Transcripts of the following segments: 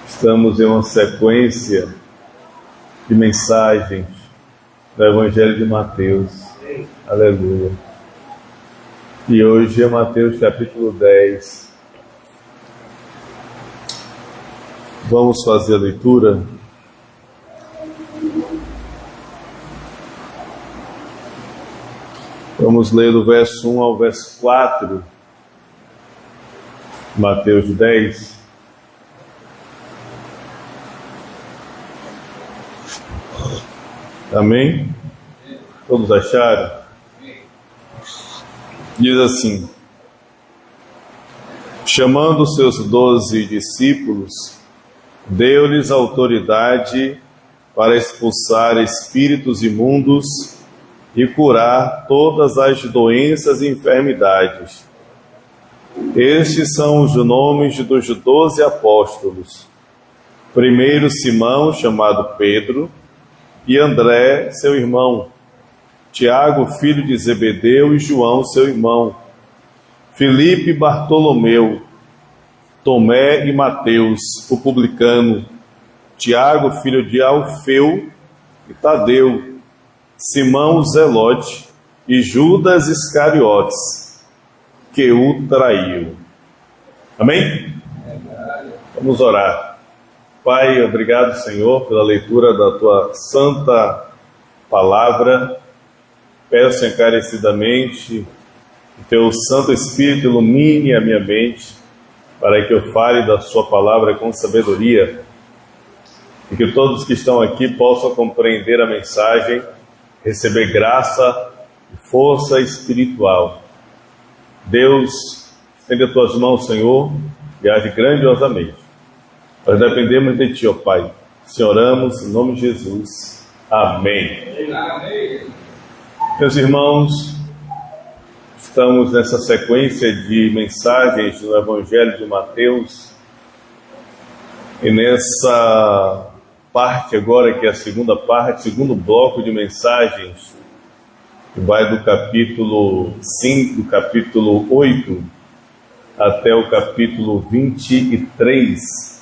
Estamos em uma sequência de mensagens do Evangelho de Mateus. Aleluia. E hoje é Mateus capítulo 10. Vamos fazer a leitura. Vamos ler do verso 1 ao verso 4, Mateus 10. Amém? Todos acharam? Diz assim: chamando os seus 12 discípulos, deu-lhes autoridade para expulsar espíritos imundos e curar todas as doenças e enfermidades. Estes são os nomes dos 12 apóstolos. Primeiro, Simão, chamado Pedro, e André, seu irmão, Tiago, filho de Zebedeu, e João, seu irmão, Filipe e Bartolomeu, Tomé e Mateus, o publicano, Tiago, filho de Alfeu e Tadeu, Simão o Zelote e Judas Iscariotes, que o traiu. Amém? Vamos orar. Pai, obrigado, Senhor, pela leitura da Tua santa palavra. Peço encarecidamente que Teu Santo Espírito ilumine a minha mente para que eu fale da Sua palavra com sabedoria e que todos que estão aqui possam compreender a mensagem, receber graça e força espiritual. Deus, estende as Tuas mãos, Senhor, e age grandiosamente. Nós dependemos de Ti, ó Pai. Te oramos em nome de Jesus. Amém. Amém. Meus irmãos, estamos nessa sequência de mensagens do Evangelho de Mateus. E nessa parte agora, que é a segunda parte, segundo bloco de mensagens, que vai do capítulo 5, do capítulo 8, até o capítulo 23,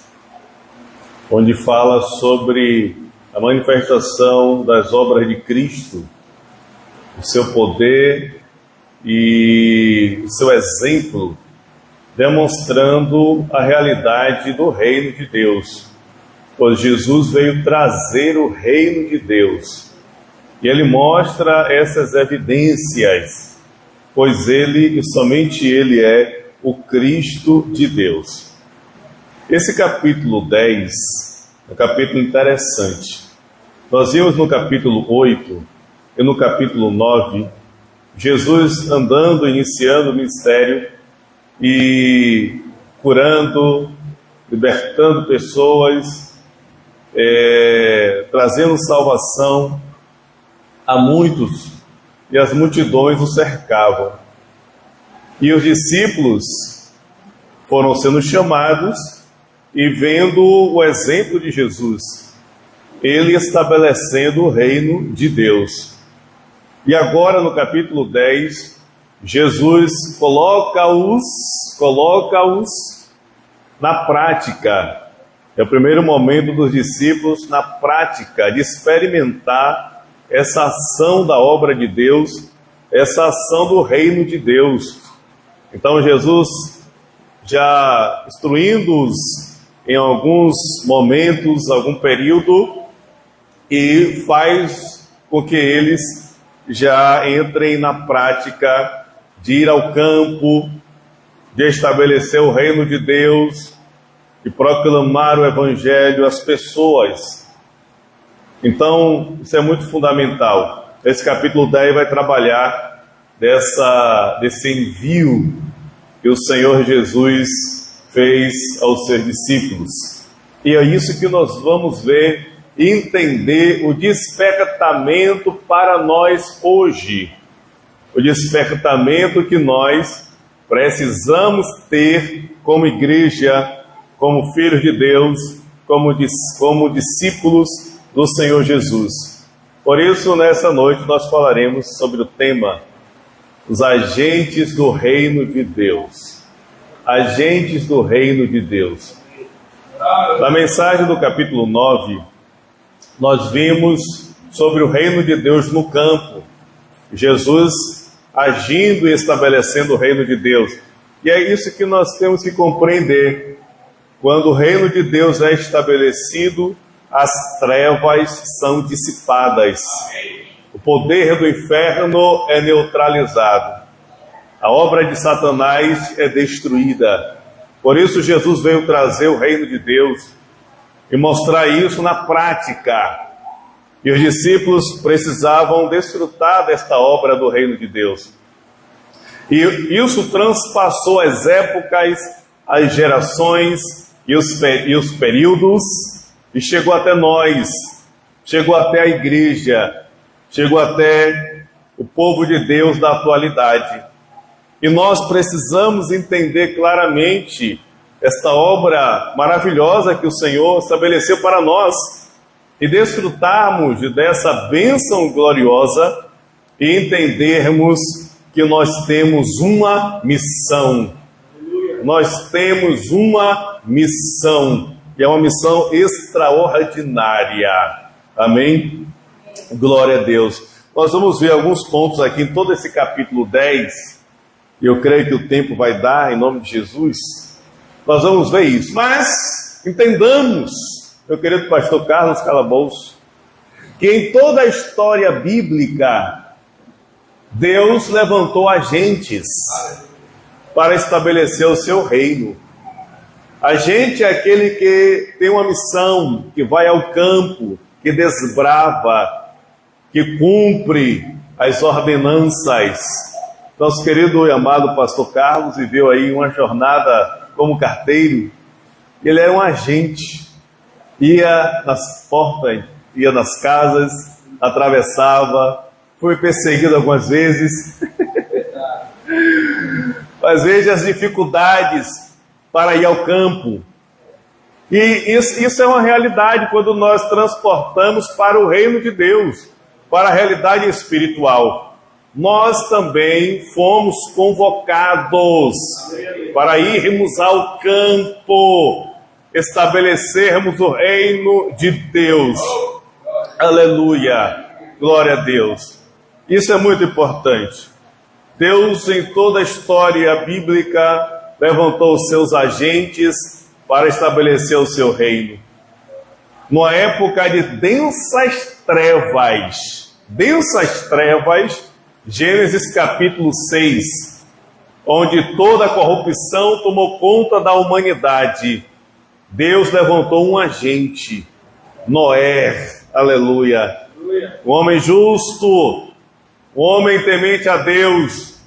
onde fala sobre a manifestação das obras de Cristo, o seu poder e o seu exemplo, demonstrando a realidade do reino de Deus, pois Jesus veio trazer o reino de Deus, e ele mostra essas evidências, pois ele, e somente ele, é o Cristo de Deus. Esse capítulo 10 é um capítulo interessante. Nós vimos no capítulo 8 e no capítulo 9, Jesus andando, iniciando o ministério e curando, libertando pessoas, trazendo salvação a muitos, e as multidões o cercavam. E os discípulos foram sendo chamados e vendo o exemplo de Jesus, ele estabelecendo o reino de Deus. E agora no capítulo 10, Jesus coloca-os na prática. É o primeiro momento dos discípulos na prática, de experimentar essa ação da obra de Deus, essa ação do reino de Deus. Então Jesus, já instruindo-os em alguns momentos, algum período, e faz com que eles já entrem na prática de ir ao campo, de estabelecer o reino de Deus e proclamar o Evangelho às pessoas. Então, isso é muito fundamental. Esse capítulo 10 vai trabalhar desse envio que o Senhor Jesus fez aos seus discípulos. E é isso que nós vamos ver e entender o despertamento para nós hoje. O despertamento que nós precisamos ter como igreja, como filhos de Deus, como discípulos do Senhor Jesus. Por isso, nessa noite, nós falaremos sobre o tema: os agentes do reino de Deus. Agentes do reino de Deus. Na mensagem do capítulo 9, nós vimos sobre o reino de Deus no campo. Jesus agindo e estabelecendo o reino de Deus. E é isso que nós temos que compreender. Quando o reino de Deus é estabelecido, as trevas são dissipadas. O poder do inferno é neutralizado. A obra de Satanás é destruída. Por isso Jesus veio trazer o reino de Deus e mostrar isso na prática. E os discípulos precisavam desfrutar desta obra do reino de Deus. E isso transpassou as épocas, as gerações e os períodos, e chegou até nós, chegou até a igreja, chegou até o povo de Deus da atualidade. E nós precisamos entender claramente esta obra maravilhosa que o Senhor estabeleceu para nós e desfrutarmos dessa bênção gloriosa e entendermos que nós temos uma missão. Nós temos uma missão, e é uma missão extraordinária. Amém? Glória a Deus. Nós vamos ver alguns pontos aqui em todo esse capítulo 10, e eu creio que o tempo vai dar, em nome de Jesus. Nós vamos ver isso, mas entendamos, meu querido pastor Carlos Calabouço, que em toda a história bíblica, Deus levantou agentes para estabelecer o seu reino. Agente é aquele que tem uma missão, que vai ao campo, que desbrava, que cumpre as ordenanças. Nosso querido e amado pastor Carlos viveu aí uma jornada como carteiro. Ele era um agente, ia nas portas, ia nas casas, atravessava, foi perseguido algumas vezes. Mas veja as dificuldades para ir ao campo. E isso é uma realidade quando nós transportamos para o reino de Deus, para a realidade espiritual. Nós também fomos convocados para irmos ao campo, estabelecermos o reino de Deus. Aleluia, glória a Deus. Isso é muito importante. Deus, em toda a história bíblica, levantou os seus agentes para estabelecer o seu reino. Numa época de densas trevas, Gênesis capítulo 6, onde toda a corrupção tomou conta da humanidade, Deus levantou um agente, Noé, aleluia, um homem justo, um homem temente a Deus.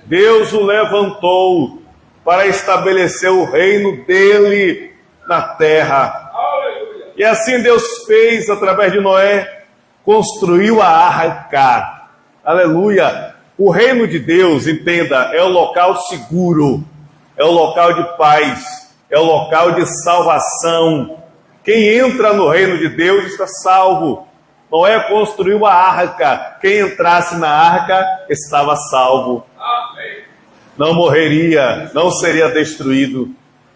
Deus o levantou para estabelecer o reino dele na terra. E assim Deus fez através de Noé, construiu a arca. Aleluia! O reino de Deus, entenda, é o local seguro, é o local de paz, é o local de salvação. Quem entra no reino de Deus está salvo. Noé construiu a arca. Quem entrasse na arca estava salvo. Não morreria, não seria destruído.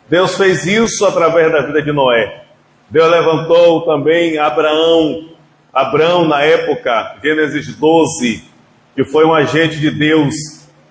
Deus fez isso através da vida de Noé. Deus levantou também Abraão na época, Gênesis 12, que foi um agente de Deus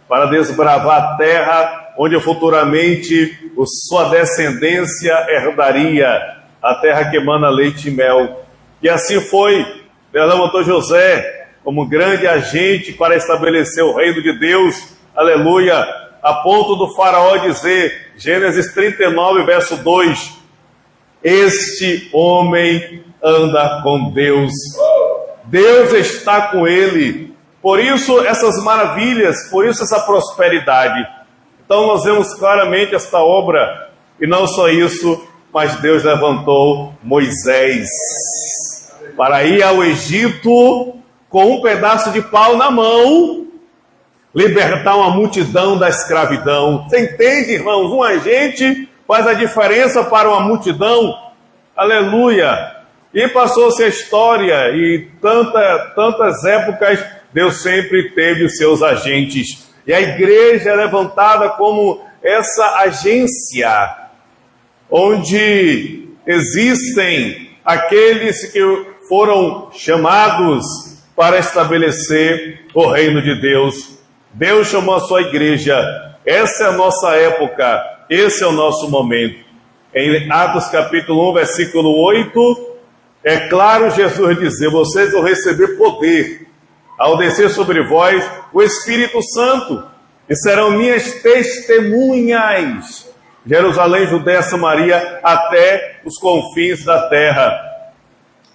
para desbravar a terra, onde futuramente sua descendência herdaria a terra que emana leite e mel. E assim foi. Deus levantou José como grande agente para estabelecer o reino de Deus, aleluia, a ponto do faraó dizer, Gênesis 39, verso 2, este homem anda com Deus, Deus está com ele, por isso essas maravilhas, por isso essa prosperidade. Então nós vemos claramente esta obra, e não só isso, mas Deus levantou Moisés para ir ao Egito com um pedaço de pau na mão, libertar uma multidão da escravidão. Você entende, irmãos? Um agente faz a diferença para uma multidão. Aleluia! E passou-se a história, e tantas épocas, Deus sempre teve os seus agentes. E a igreja é levantada como essa agência. onde existem aqueles que foram chamados para estabelecer o reino de Deus. Deus chamou a sua igreja. Essa é a nossa época, esse é o nosso momento. Em Atos capítulo 1, versículo 8, é claro Jesus dizer: vocês vão receber poder ao descer sobre vós o Espírito Santo, e serão minhas testemunhas, Jerusalém, Judéia, Samaria, até os confins da terra.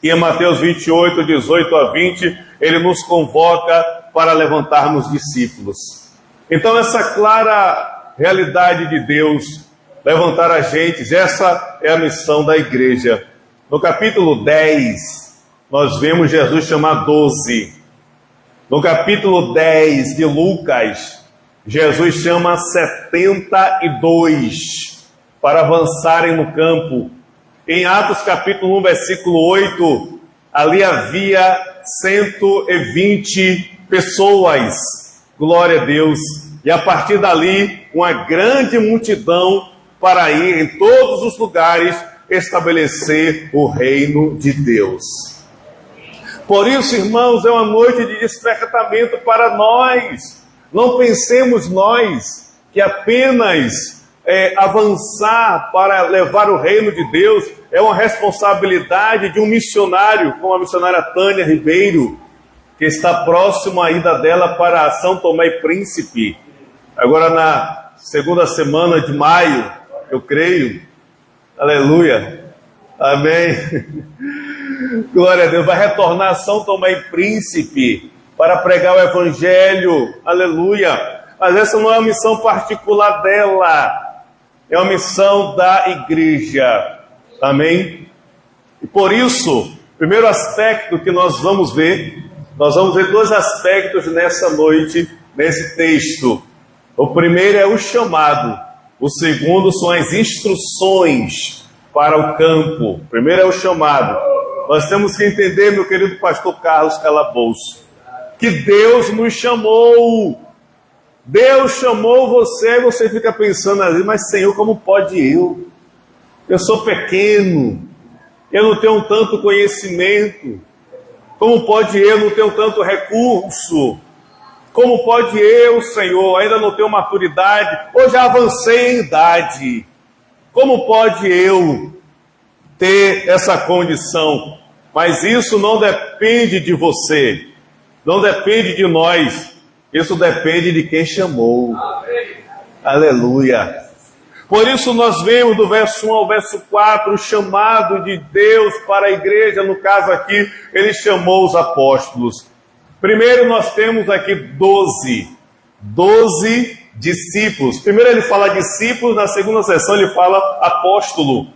E em Mateus 28, 18 a 20, ele nos convoca para levantarmos discípulos. Então, essa clara realidade de Deus, levantar agentes, essa é a missão da igreja. No capítulo 10, nós vemos Jesus chamar 12. No capítulo 10 de Lucas, Jesus chama 72 para avançarem no campo. Em Atos capítulo 1, versículo 8, ali havia 120 pessoas, glória a Deus. E a partir dali, uma grande multidão para ir em todos os lugares estabelecer o reino de Deus. Por isso, irmãos, é uma noite de despertamento para nós. Não pensemos nós que apenas avançar para levar o reino de Deus é uma responsabilidade de um missionário, como a missionária Tânia Ribeiro, que está próximo à ida dela para São Tomé e Príncipe. Agora na segunda semana de maio, eu creio. Aleluia. Amém. Glória a Deus. Vai retornar a São Tomé e Príncipe para pregar o Evangelho. Aleluia. Mas essa não é uma missão particular dela. É uma missão da igreja. Amém? E por isso, o primeiro aspecto que nós vamos ver dois aspectos nessa noite, nesse texto. O primeiro é o chamado. O segundo são as instruções para o campo. O primeiro é o chamado. Nós temos que entender, meu querido pastor Carlos Calabouço, que Deus nos chamou. Deus chamou você e você fica pensando ali: mas Senhor, como pode eu? Eu sou pequeno, eu não tenho tanto conhecimento. Como pode eu não ter tanto recurso? Como pode eu, Senhor, ainda não tenho maturidade, ou já avancei em idade? Como pode eu ter essa condição? Mas isso não depende de você, não depende de nós, isso depende de quem chamou. Aleluia. Por isso nós vemos do verso 1 ao verso 4 o chamado de Deus para a igreja. No caso aqui, ele chamou os apóstolos. Primeiro nós temos aqui 12 discípulos. Primeiro ele fala discípulos, na segunda sessão ele fala apóstolo.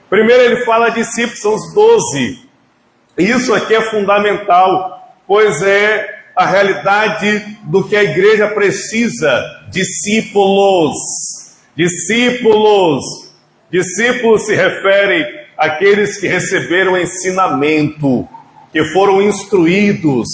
Primeiro ele fala discípulos, são os 12. Isso aqui é fundamental, pois é a realidade do que a igreja precisa. Discípulos. Discípulos se referem àqueles que receberam ensinamento, que foram instruídos,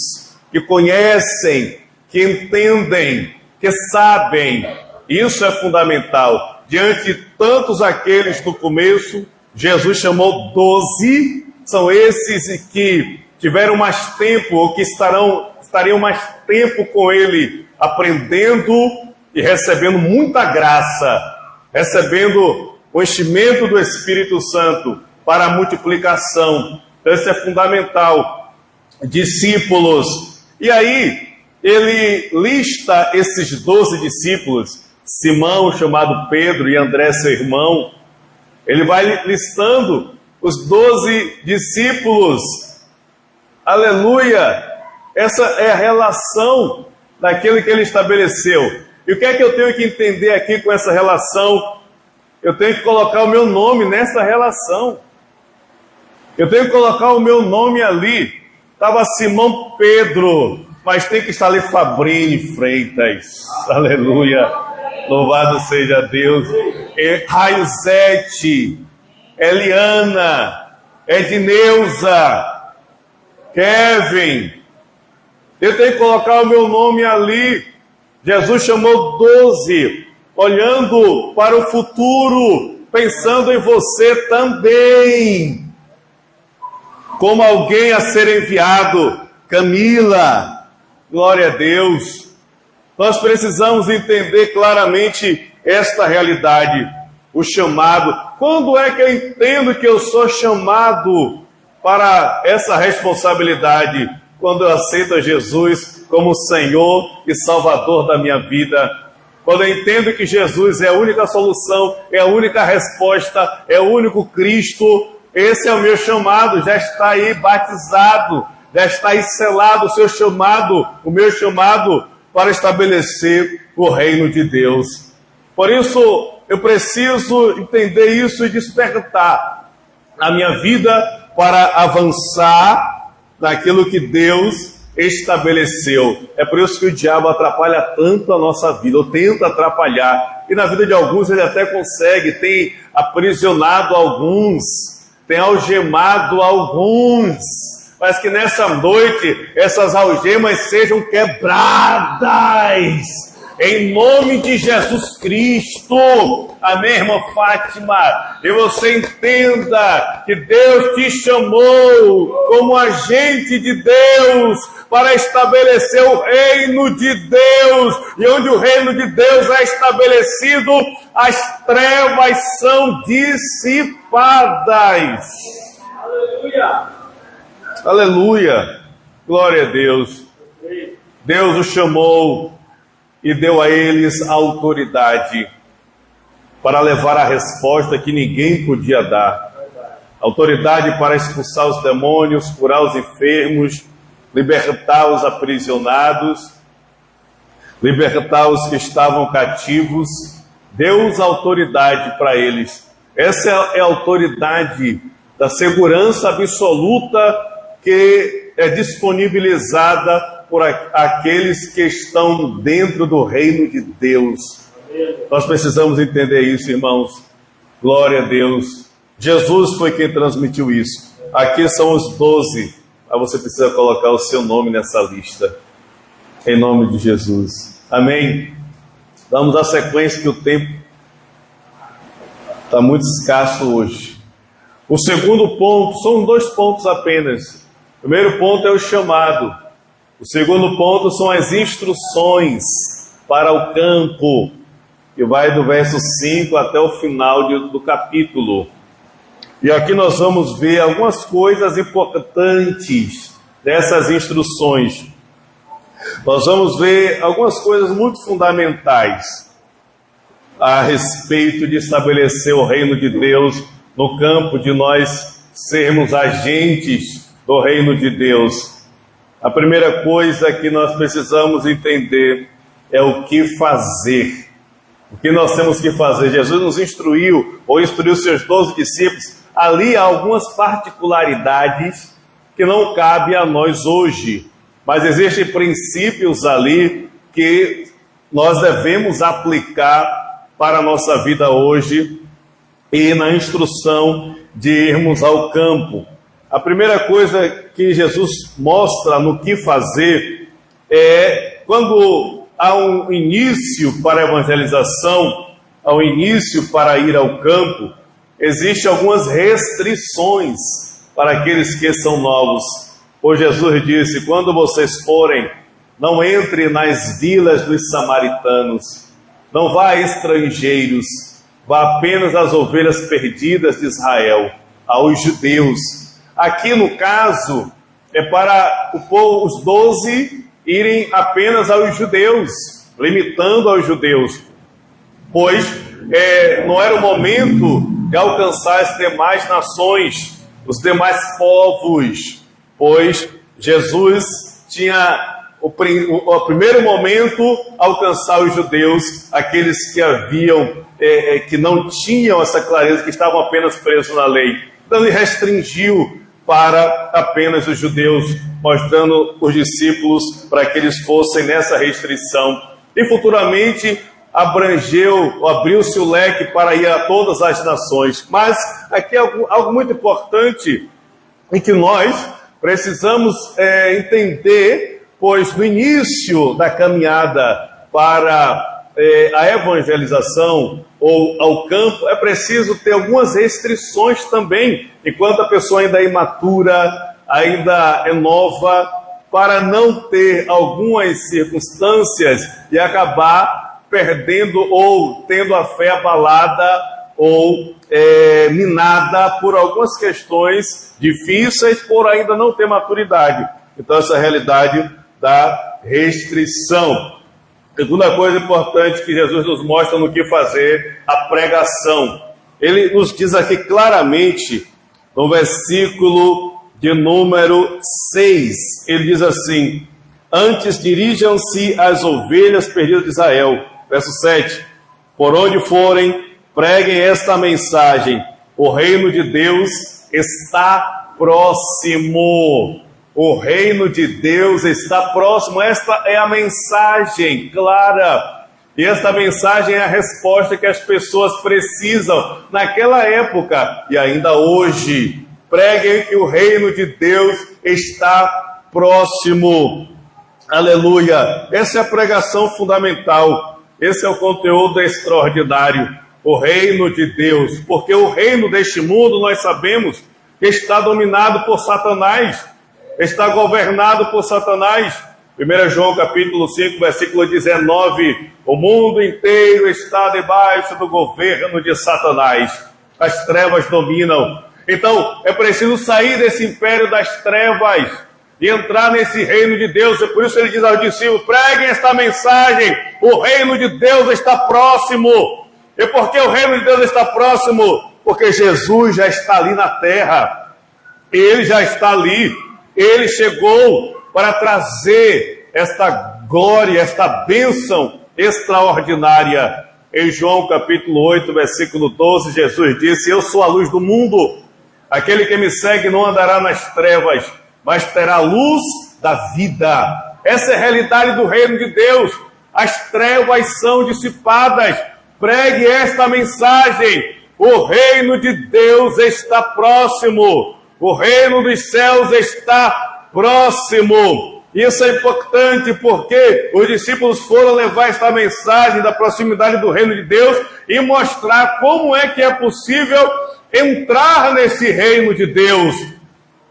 que conhecem, que entendem, que sabem. Isso é fundamental. Diante de tantos aqueles no começo, Jesus chamou 12, são esses que tiveram mais tempo, ou que estariam mais tempo com ele, aprendendo e recebendo muita graça, recebendo o enchimento do Espírito Santo para a multiplicação. Então isso é fundamental. Discípulos. E aí, ele lista esses 12 discípulos, Simão, chamado Pedro, e André, seu irmão. Ele vai listando os 12 discípulos. Aleluia! Essa é a relação daquele que ele estabeleceu. E o que é que eu tenho que entender aqui com essa relação? Eu tenho que colocar o meu nome nessa relação. Eu tenho que colocar o meu nome ali. Estava Simão Pedro, mas tem que estar ali Fabrini Freitas. Aleluia. Louvado seja Deus. Raiozete, Eliana, Edneuza, Kevin. Eu tenho que colocar o meu nome ali. Jesus chamou 12, olhando para o futuro. pensando em você também, como alguém a ser enviado. Camila, glória a Deus. Nós precisamos entender claramente esta realidade, o chamado. Quando é que eu entendo que eu sou chamado para essa responsabilidade? Quando eu aceito a Jesus como Senhor e Salvador da minha vida. Quando eu entendo que Jesus é a única solução, é a única resposta, é o único Cristo. Esse é o meu chamado, já está aí batizado, já está aí selado o seu chamado, o meu chamado para estabelecer o reino de Deus. Por isso, eu preciso entender isso e despertar a minha vida para avançar naquilo que Deus estabeleceu. É por isso que o diabo atrapalha tanto a nossa vida, ou tenta atrapalhar. E na vida de alguns ele até consegue, tem aprisionado alguns, tem algemado alguns. Mas que nessa noite essas algemas sejam quebradas, em nome de Jesus Cristo. Amém, irmã Fátima? E você entenda que Deus te chamou como agente de Deus para estabelecer o reino de Deus. E onde o reino de Deus é estabelecido, as trevas são dissipadas. Aleluia! Aleluia! Glória a Deus! Deus o chamou e deu a eles autoridade para levar a resposta que ninguém podia dar. Autoridade para expulsar os demônios, curar os enfermos, libertar os aprisionados, libertar os que estavam cativos. Deu-os autoridade para eles. Essa é a autoridade da segurança absoluta que é disponibilizada por aqueles que estão dentro do reino de Deus. Nós precisamos entender isso, irmãos. Glória a Deus. Jesus foi quem transmitiu isso. Aqui são os 12. Mas você precisa colocar o seu nome nessa lista. Em nome de Jesus. Amém? Vamos à sequência, que o tempo está muito escasso hoje. O segundo ponto, são 2 pontos apenas. O primeiro ponto é o chamado. O segundo ponto são as instruções para o campo, que vai do verso 5 até o final do capítulo. E aqui nós vamos ver algumas coisas importantes dessas instruções. Nós vamos ver algumas coisas muito fundamentais a respeito de estabelecer o reino de Deus no campo, de nós sermos agentes do reino de Deus. A primeira coisa que nós precisamos entender é o que fazer. O que nós temos que fazer? Jesus nos instruiu, ou instruiu seus 12 discípulos. Ali há algumas particularidades que não cabem a nós hoje. Mas existem princípios ali que nós devemos aplicar para a nossa vida hoje e na instrução de irmos ao campo. A primeira coisa que Jesus mostra no que fazer é quando há um início para a evangelização, há um início para ir ao campo, existem algumas restrições para aqueles que são novos. Pois Jesus disse: quando vocês forem, não entre nas vilas dos samaritanos, não vá a estrangeiros, vá apenas às ovelhas perdidas de Israel, aos judeus. Aqui no caso, é para o povo, os 12 irem apenas aos judeus, limitando aos judeus, pois não era o momento de alcançar as demais nações, os demais povos, pois Jesus tinha o primeiro momento alcançar os judeus, aqueles que que não tinham essa clareza, que estavam apenas presos na lei. Então ele restringiu para apenas os judeus, mostrando os discípulos para que eles fossem nessa restrição. E futuramente abriu-se o leque para ir a todas as nações. Mas aqui é algo muito importante em que nós precisamos entender, pois no início da caminhada para a evangelização ou ao campo, é preciso ter algumas restrições também, enquanto a pessoa ainda é imatura, ainda é nova, para não ter algumas circunstâncias e acabar perdendo ou tendo a fé abalada ou minada por algumas questões difíceis, por ainda não ter maturidade. Então, essa é a realidade da restrição. Segunda coisa importante que Jesus nos mostra no que fazer, a pregação. Ele nos diz aqui claramente, no versículo de número 6, ele diz assim: antes dirijam-se às ovelhas perdidas de Israel. Verso 7, por onde forem, preguem esta mensagem: o reino de Deus está próximo. O reino de Deus está próximo. Esta é a mensagem clara. E esta mensagem é a resposta que as pessoas precisam naquela época e ainda hoje. Preguem que o reino de Deus está próximo. Aleluia. Essa é a pregação fundamental. Esse é o conteúdo extraordinário. O reino de Deus. Porque o reino deste mundo, nós sabemos, está dominado por Satanás. Está governado por Satanás. 1 João capítulo 5, versículo 19. O mundo inteiro está debaixo do governo de Satanás. As trevas dominam. Então, é preciso sair desse império das trevas e entrar nesse reino de Deus. E por isso ele diz aos discípulos: preguem esta mensagem, o reino de Deus está próximo. E por que o reino de Deus está próximo? Porque Jesus já está ali na terra. Ele já está ali. Ele chegou para trazer esta glória, esta bênção extraordinária. Em João capítulo 8, versículo 12, Jesus disse: eu sou a luz do mundo. Aquele que me segue não andará nas trevas, mas terá a luz da vida. Essa é a realidade do reino de Deus. As trevas são dissipadas. Pregue esta mensagem: o reino de Deus está próximo. O reino dos céus está próximo. Isso é importante porque os discípulos foram levar esta mensagem da proximidade do reino de Deus e mostrar como é que é possível entrar nesse reino de Deus,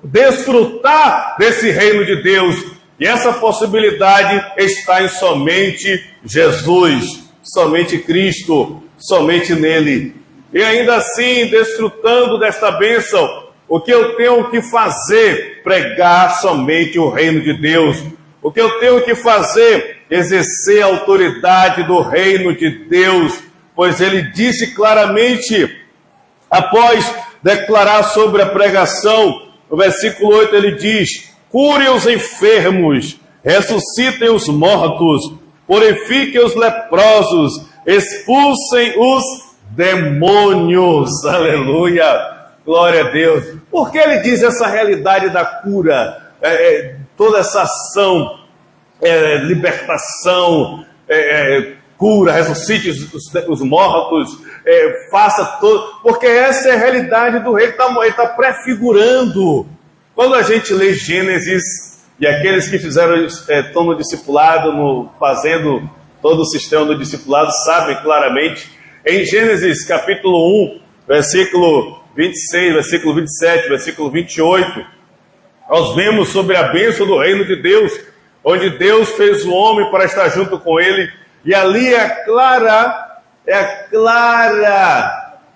desfrutar desse reino de Deus. E essa possibilidade está em somente Jesus, somente Cristo, somente nele. E ainda assim, desfrutando desta bênção, o que eu tenho que fazer? Pregar somente o reino de Deus. O que eu tenho que fazer? Exercer a autoridade do reino de Deus. Pois ele disse claramente, após declarar sobre a pregação, no versículo 8 ele diz: curem os enfermos, ressuscitem os mortos, purifiquem os leprosos, expulsem os demônios. Aleluia! Glória a Deus. Por que ele diz essa realidade da cura? Toda essa ação, libertação, cura, ressuscite os mortos, faça todo... Porque essa é a realidade do rei. Ele está prefigurando. Quando a gente lê Gênesis, e aqueles que estão no discipulado, fazendo todo o sistema do discipulado, sabem claramente. Em Gênesis capítulo 1, versículo 26, versículo 27, versículo 28, nós vemos sobre a bênção do reino de Deus, onde Deus fez o homem para estar junto com ele, e ali é a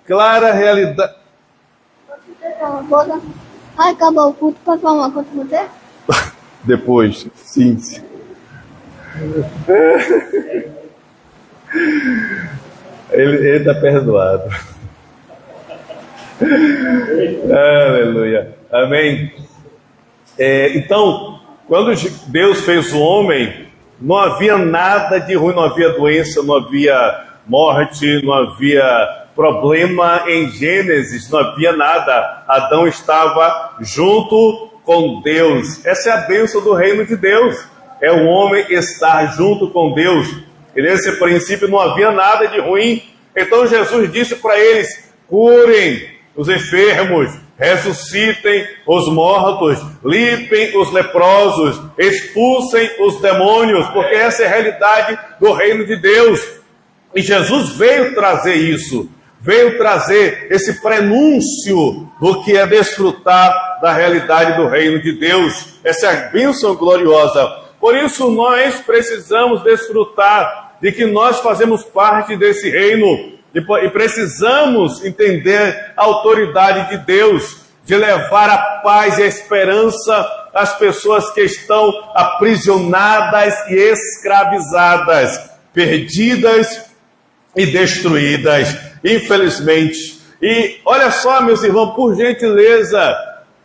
clara realidade. Acabou o culto, pode falar uma coisa com você? Depois, sim. Ele está perdoado. Aleluia. Amém. Então, quando Deus fez o homem, não havia nada de ruim, não havia doença, não havia morte, não havia problema em Gênesis, não havia nada. Adão estava junto com Deus. Essa é a bênção do reino de Deus. É o homem estar junto com Deus. E nesse princípio não havia nada de ruim. Então Jesus disse para eles: curem os enfermos, ressuscitem os mortos, limpem os leprosos, expulsem os demônios, porque essa é a realidade do reino de Deus. E Jesus veio trazer isso, veio trazer esse prenúncio do que é desfrutar da realidade do reino de Deus, essa bênção gloriosa. Por isso nós precisamos desfrutar de que nós fazemos parte desse reino e precisamos entender a autoridade de Deus, de levar a paz e a esperança às pessoas que estão aprisionadas e escravizadas, perdidas e destruídas, infelizmente. E olha só, meus irmãos, por gentileza,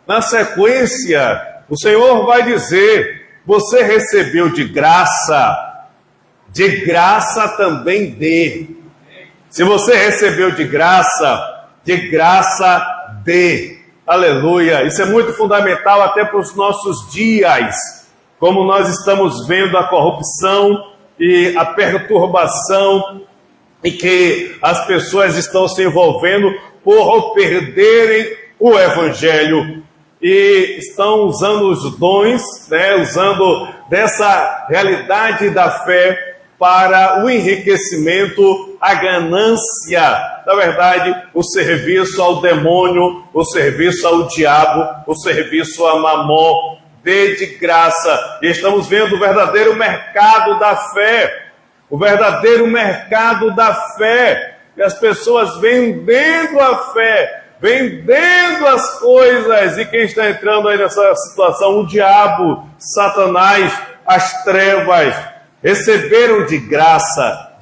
na sequência, o Senhor vai dizer: você recebeu de graça também dê. Se você recebeu de graça dê. Aleluia. Isso é muito fundamental até para os nossos dias, como nós estamos vendo a corrupção e a perturbação e que as pessoas estão se envolvendo por perderem o Evangelho e estão usando os dons, usando dessa realidade da fé para o enriquecimento, a ganância, na verdade, o serviço ao demônio, o serviço ao diabo, o serviço a Mamon. Dê de graça. E estamos vendo o verdadeiro mercado da fé, o verdadeiro mercado da fé, e as pessoas vendendo a fé, vendendo as coisas, e quem está entrando aí nessa situação? O diabo, Satanás, as trevas. Receberam de graça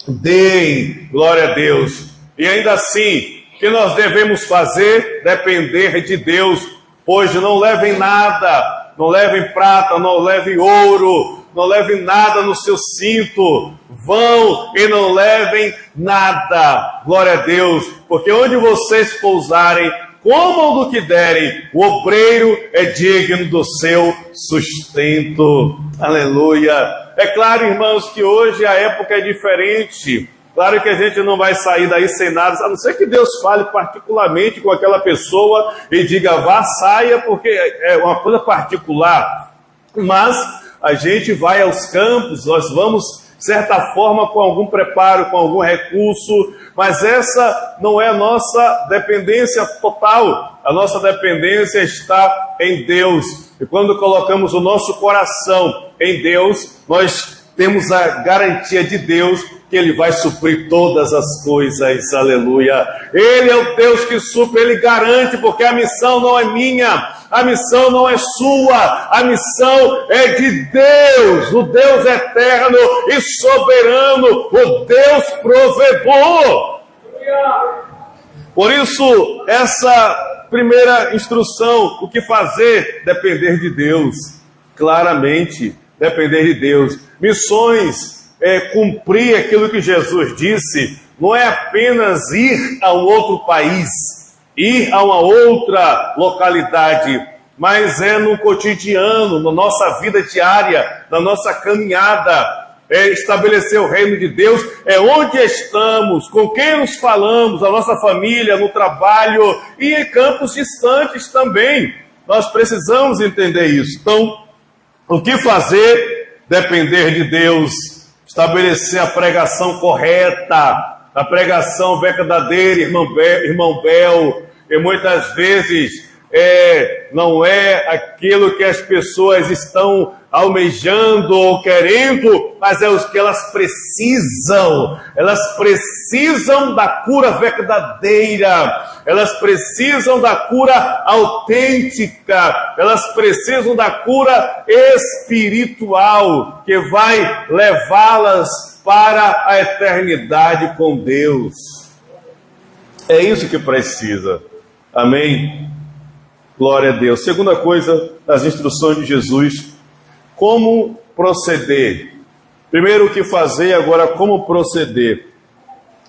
deem, glória a Deus. E ainda assim, o que nós devemos fazer? Depender de Deus. Hoje não levem nada, não levem prata, não levem ouro, não levem nada no seu cinto, vão e não levem nada, glória a Deus, porque onde vocês pousarem, comam do que derem, o obreiro é digno do seu sustento, aleluia. É claro, irmãos, que hoje a época é diferente. Claro que a gente não vai sair daí sem nada, a não ser que Deus fale particularmente com aquela pessoa e diga: vá, saia, porque é uma coisa particular. Mas a gente vai aos campos, nós vamos, de certa forma, com algum preparo, com algum recurso, mas essa não é a nossa dependência total. A nossa dependência está em Deus. E quando colocamos o nosso coração em Deus, nós temos a garantia de Deus que Ele vai suprir todas as coisas, aleluia. Ele é o Deus que supre, Ele garante, porque a missão não é minha, a missão não é sua, a missão é de Deus, o Deus eterno e soberano, o Deus provedor. Por isso, essa primeira instrução, o que fazer? Depender de Deus, claramente, depender de Deus. Missões, cumprir aquilo que Jesus disse, não é apenas ir a um outro país, ir a uma outra localidade, mas é no cotidiano, na nossa vida diária, na nossa caminhada, estabelecer o reino de Deus, é onde estamos, com quem nos falamos, a nossa família, no trabalho e em campos distantes também. Nós precisamos entender isso. Então, o que fazer? Depender de Deus. Estabelecer a pregação correta, a pregação verdadeira, irmão Bel, e muitas vezes não é aquilo que as pessoas estão almejando ou querendo, mas é o que elas precisam. Elas precisam da cura verdadeira, elas precisam da cura autêntica, elas precisam da cura espiritual, que vai levá-las para a eternidade com Deus. É isso que precisa. Amém? Glória a Deus. Segunda coisa, das instruções de Jesus: como proceder. Primeiro o que fazer, agora como proceder.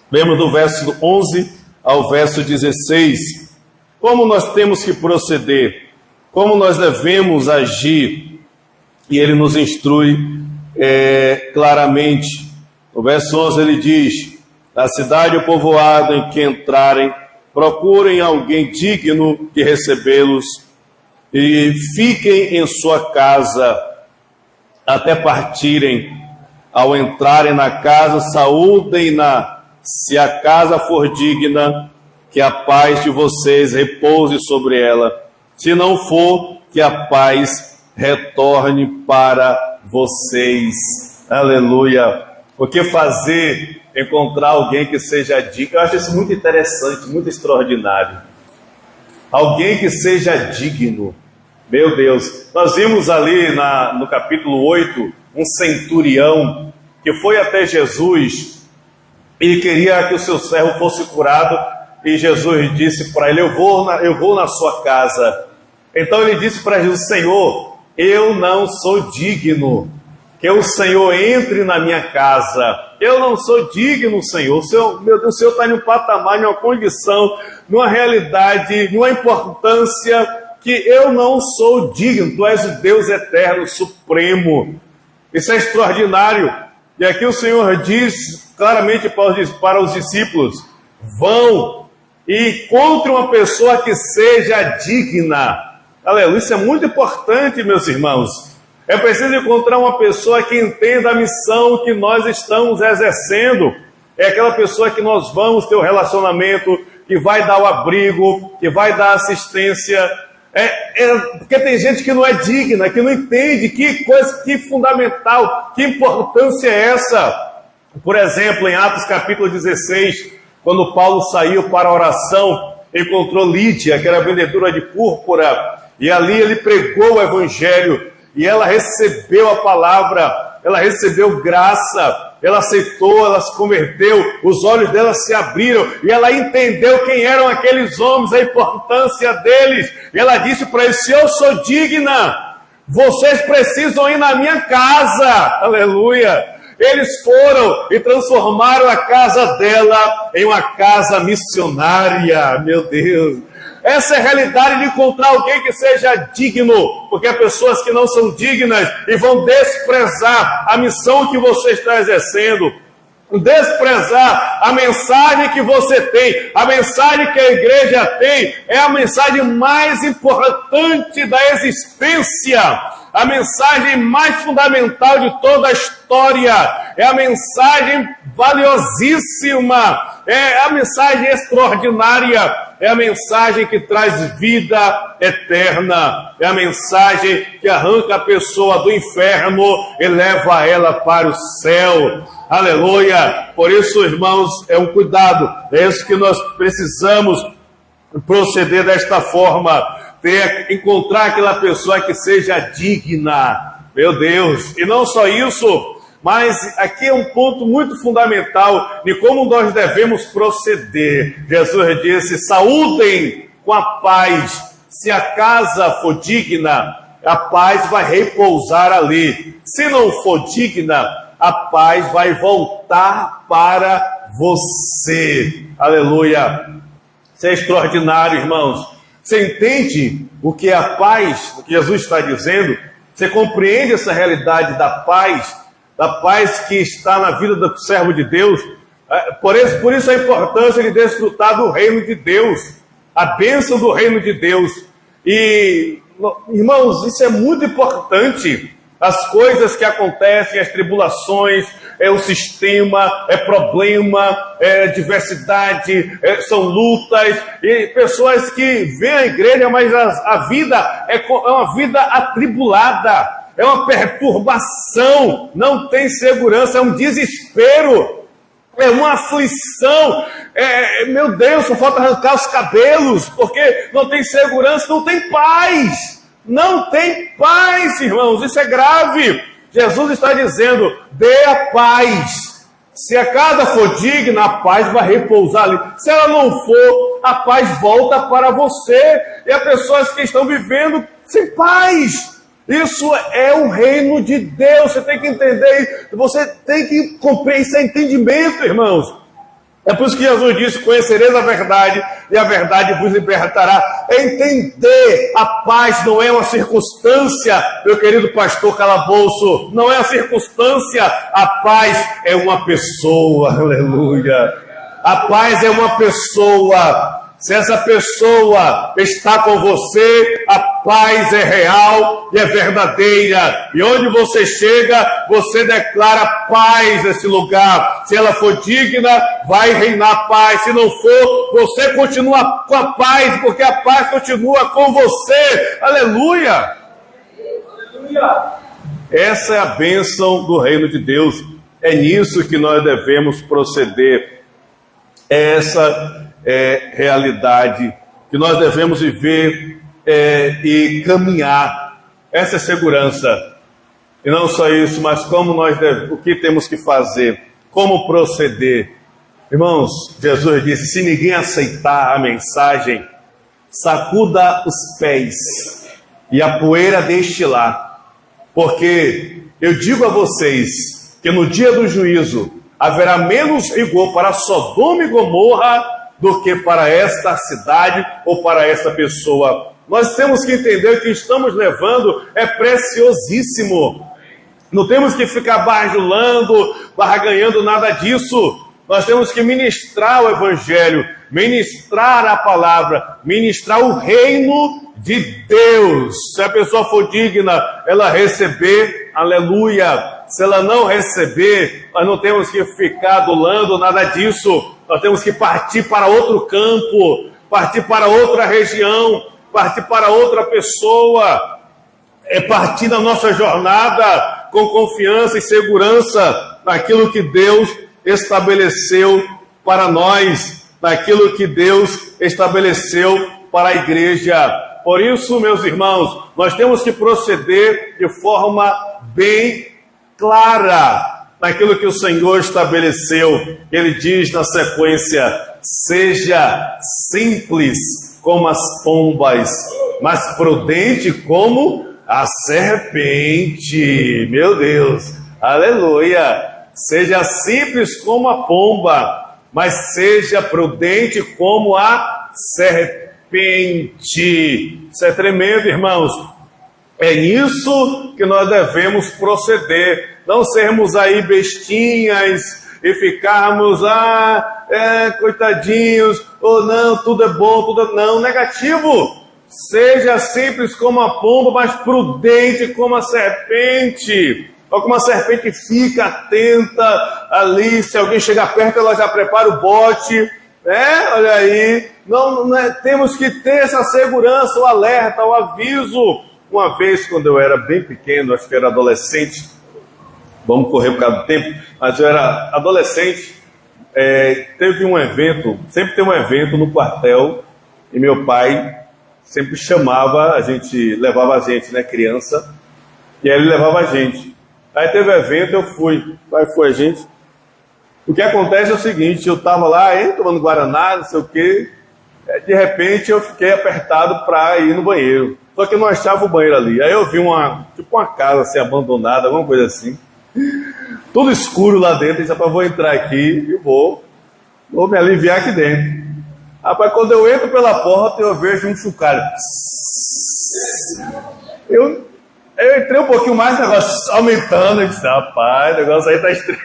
Lembra do verso 11 ao verso 16. Como nós temos que proceder, como nós devemos agir. E ele nos instrui claramente. No verso 11 ele diz: na cidade ou povoado em que entrarem, procurem alguém digno de recebê-los e fiquem em sua casa até partirem. ao entrarem na casa, saúdem-na. Se a casa for digna, que a paz de vocês repouse sobre ela. Se não for, que a paz retorne para vocês. Aleluia. O que fazer? Encontrar alguém que seja digno. Eu acho isso muito interessante, muito extraordinário. Alguém que seja digno. Meu Deus. Nós vimos ali no capítulo 8, um centurião que foi até Jesus e queria que o seu servo fosse curado. E Jesus disse para ele: eu vou na sua casa. Então ele disse para Jesus: Senhor, eu não sou digno que o Senhor entre na minha casa. Eu não sou digno, Senhor. Meu Deus, o Senhor está em um patamar, em uma condição, numa realidade, numa importância que eu não sou digno. Tu és o Deus eterno, supremo. Isso é extraordinário. E aqui o Senhor diz claramente para os discípulos: vão e encontre uma pessoa que seja digna. Aleluia, isso é muito importante, meus irmãos. É preciso encontrar uma pessoa que entenda a missão que nós estamos exercendo. É aquela pessoa que nós vamos ter um relacionamento, que vai dar o abrigo, que vai dar assistência. Porque tem gente que não é digna, que não entende que coisa, que fundamental, que importância é essa. Por exemplo, em Atos capítulo 16, quando Paulo saiu para a oração, encontrou Lídia, que era vendedora de púrpura, e ali ele pregou o evangelho, e ela recebeu a palavra, ela recebeu graça, ela aceitou, ela se converteu, os olhos dela se abriram, e ela entendeu quem eram aqueles homens, a importância deles, e ela disse para eles: se eu sou digna, vocês precisam ir na minha casa. Aleluia! Eles foram e transformaram a casa dela em uma casa missionária. Meu Deus! Essa é a realidade de encontrar alguém que seja digno, porque há pessoas que não são dignas e vão desprezar a missão que você está exercendo, desprezar a mensagem que você tem. A mensagem que a igreja tem é a mensagem mais importante da existência, a mensagem mais fundamental de toda a história, é a mensagem valiosíssima, é a mensagem extraordinária, é a mensagem que traz vida eterna, é a mensagem que arranca a pessoa do inferno e leva ela para o céu. Aleluia! Por isso, irmãos, é um cuidado, é isso que nós precisamos proceder desta forma, encontrar aquela pessoa que seja digna. Meu Deus! E não só isso, mas aqui é um ponto muito fundamental de como nós devemos proceder. Jesus disse: saúdem com a paz. Se a casa for digna, a paz vai repousar ali. Se não for digna, a paz vai voltar para você. Aleluia! Isso é extraordinário, irmãos. Você entende o que é a paz, o que Jesus está dizendo? Você compreende essa realidade da paz que está na vida do servo de Deus? Por isso a importância de desfrutar do reino de Deus, a bênção do reino de Deus. E, irmãos, isso é muito importante. As coisas que acontecem, as tribulações, o sistema, problema, diversidade, são lutas, e pessoas que vêm à igreja, mas a vida é uma vida atribulada, é uma perturbação, não tem segurança, é um desespero, é uma aflição, meu Deus, só falta arrancar os cabelos, porque não tem segurança, não tem paz. Não tem paz, irmãos, isso é grave. Jesus está dizendo: dê a paz. Se a casa for digna, a paz vai repousar ali. Se ela não for, a paz volta para você. E há pessoas que estão vivendo sem paz. Isso é o reino de Deus. Você tem que entender, você tem que compreender, isso é entendimento, irmãos. É por isso que Jesus disse: conhecereis a verdade, e a verdade vos libertará. É entender, a paz não é uma circunstância, meu querido pastor Calabouço, não é uma circunstância, a paz é uma pessoa, aleluia. A paz é uma pessoa. Se essa pessoa está com você, a paz é real e é verdadeira. E onde você chega, você declara paz nesse lugar. Se ela for digna, vai reinar paz. Se não for, você continua com a paz, porque a paz continua com você. Aleluia! Essa é a bênção do reino de Deus. É nisso que nós devemos proceder. Essa é realidade que nós devemos viver e caminhar. Essa é segurança. E não só isso, mas o que temos que fazer, como proceder. Irmãos, Jesus disse: se ninguém aceitar a mensagem, sacuda os pés e a poeira deixe lá. Porque eu digo a vocês que no dia do juízo haverá menos rigor para Sodoma e Gomorra do que para esta cidade ou para esta pessoa. Nós temos que entender que estamos levando é preciosíssimo. Não temos que ficar bajulando, barganhando nada disso. Nós temos que ministrar o Evangelho, ministrar a palavra, ministrar o reino de Deus. Se a pessoa for digna, ela receber, aleluia. Se ela não receber, nós não temos que ficar adulando nada disso. Nós temos que partir para outro campo, partir para outra região, partir para outra pessoa. É partir da nossa jornada com confiança e segurança naquilo que Deus estabeleceu para nós, naquilo que Deus estabeleceu para a igreja. Por isso, meus irmãos, nós temos que proceder de forma bem clara naquilo que o Senhor estabeleceu. Ele diz na sequência: seja simples como as pombas, mas prudente como a serpente. Meu Deus, aleluia! Seja simples como a pomba, mas seja prudente como a serpente. Isso é tremendo, irmãos. É nisso que nós devemos proceder. Não sermos aí bestinhas e ficarmos, coitadinhos, ou não, tudo é bom, tudo é... Não, negativo. Seja simples como a pomba, mas prudente como a serpente. Olha como a serpente fica atenta ali, se alguém chegar perto, ela já prepara o bote, olha aí, temos que ter essa segurança, o alerta, o aviso. Uma vez, quando eu era bem pequeno, acho que era adolescente, vamos correr por causa do tempo, mas eu era adolescente, teve um evento, sempre tem um evento no quartel, e meu pai sempre chamava, levava a gente, né, criança, e aí ele levava a gente. Aí teve evento, eu fui. Aí foi a gente. O que acontece é o seguinte: eu estava lá, tomando Guaraná, não sei o quê. De repente eu fiquei apertado para ir no banheiro. Só que eu não achava o banheiro ali. Aí eu vi uma casa assim, abandonada, alguma coisa assim. Tudo escuro lá dentro. Eu disse: vou entrar aqui e vou me aliviar aqui dentro. Rapaz, quando eu entro pela porta, eu vejo um chocalho. Eu entrei um pouquinho mais, o negócio aumentando. Eu disse: rapaz, o negócio aí tá estranho.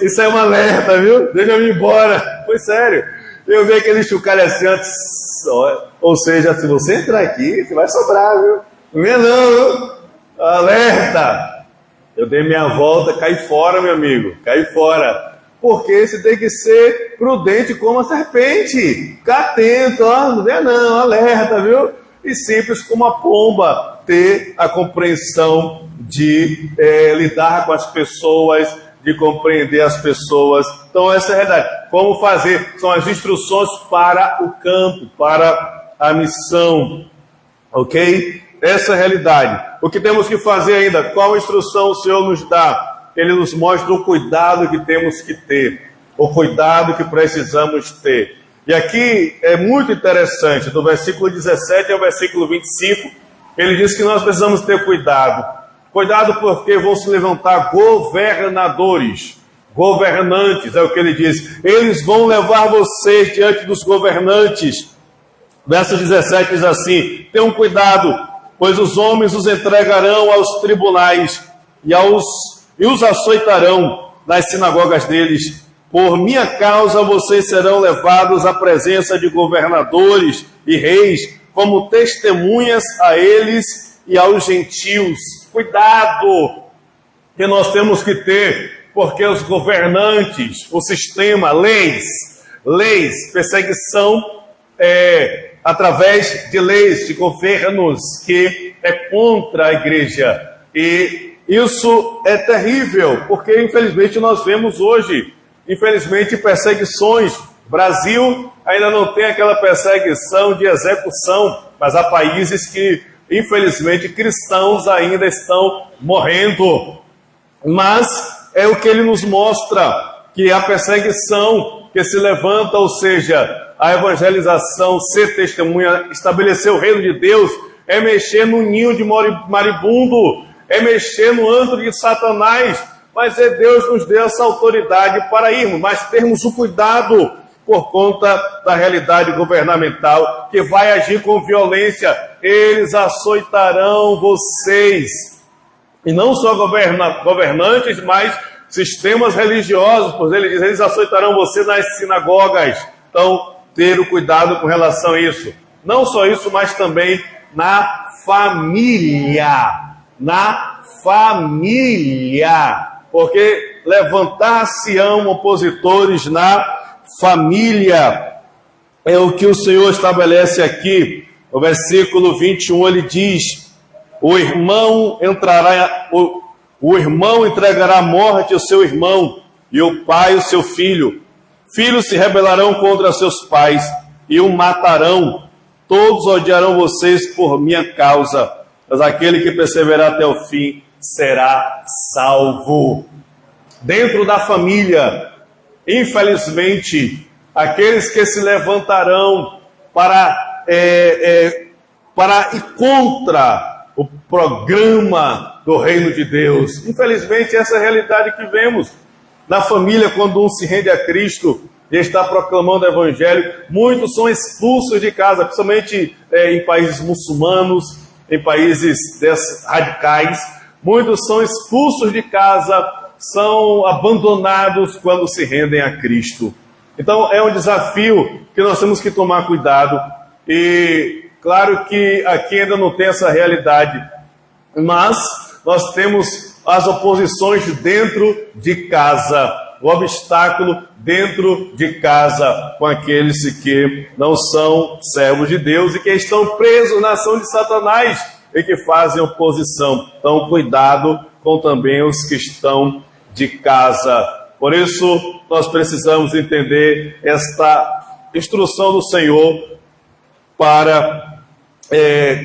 Isso é um alerta, viu? Deixa eu ir embora. Foi sério. Eu vi aquele chocalho assim antes. Ou seja, se você entrar aqui, você vai sobrar, viu? Não vem não, viu? Alerta. Eu dei minha volta, caí fora, meu amigo. Caí fora. Porque você tem que ser prudente como a serpente. Ficar atento, não vem não, alerta, viu? E simples como a pomba. Ter a compreensão de lidar com as pessoas, de compreender as pessoas. Então essa é a realidade. Como fazer? São as instruções para o campo, para a missão. Ok? Essa é a realidade. O que temos que fazer ainda? Qual instrução o Senhor nos dá? Ele nos mostra o cuidado que temos que ter, o cuidado que precisamos ter. E aqui é muito interessante, do versículo 17 ao versículo 25, ele diz que nós precisamos ter cuidado. Cuidado porque vão se levantar governadores, governantes, é o que ele diz. Eles vão levar vocês diante dos governantes. Verso 17 diz assim: tenham cuidado, pois os homens os entregarão aos tribunais e os açoitarão nas sinagogas deles. Por minha causa vocês serão levados à presença de governadores e reis como testemunhas a eles e aos gentios. Cuidado que nós temos que ter, porque os governantes, o sistema, leis, perseguição através de leis, de governos que é contra a igreja. E isso é terrível, porque infelizmente nós vemos hoje, perseguições. Brasil ainda não tem aquela perseguição de execução, mas há países que, infelizmente, cristãos ainda estão morrendo. Mas é o que ele nos mostra, que a perseguição que se levanta, ou seja, a evangelização, ser testemunha, estabelecer o reino de Deus, é mexer no ninho de maribundo, é mexer no antro de Satanás, mas Deus nos deu essa autoridade para irmos, mas termos o cuidado por conta da realidade governamental, que vai agir com violência. Eles açoitarão vocês, e não só governantes, mas sistemas religiosos, pois ele diz, eles açoitarão você nas sinagogas. Então, ter o cuidado com relação a isso. Não só isso, mas também na família. Na família. Porque levantar-se-ão opositores na família. É o que o Senhor estabelece aqui. No versículo 21 ele diz, o irmão entregará à morte o seu irmão, e o pai o seu filho. Filhos se rebelarão contra seus pais, e o matarão. Todos odiarão vocês por minha causa, mas aquele que perseverar até o fim será salvo. Dentro da família, infelizmente, aqueles que se levantarão para ir contra o programa do reino de Deus. Infelizmente, essa é a realidade que vemos na família. Quando um se rende a Cristo e está proclamando o evangelho, muitos são expulsos de casa, principalmente em países muçulmanos, em países radicais. Muitos são expulsos de casa, são abandonados quando se rendem a Cristo. Então é um desafio que nós temos que tomar cuidado. E claro que aqui ainda não tem essa realidade, mas nós temos as oposições dentro de casa, o obstáculo dentro de casa com aqueles que não são servos de Deus e que estão presos na ação de Satanás e que fazem oposição. Então, cuidado com também os que estão de casa. Por isso, nós precisamos entender esta instrução do Senhor para,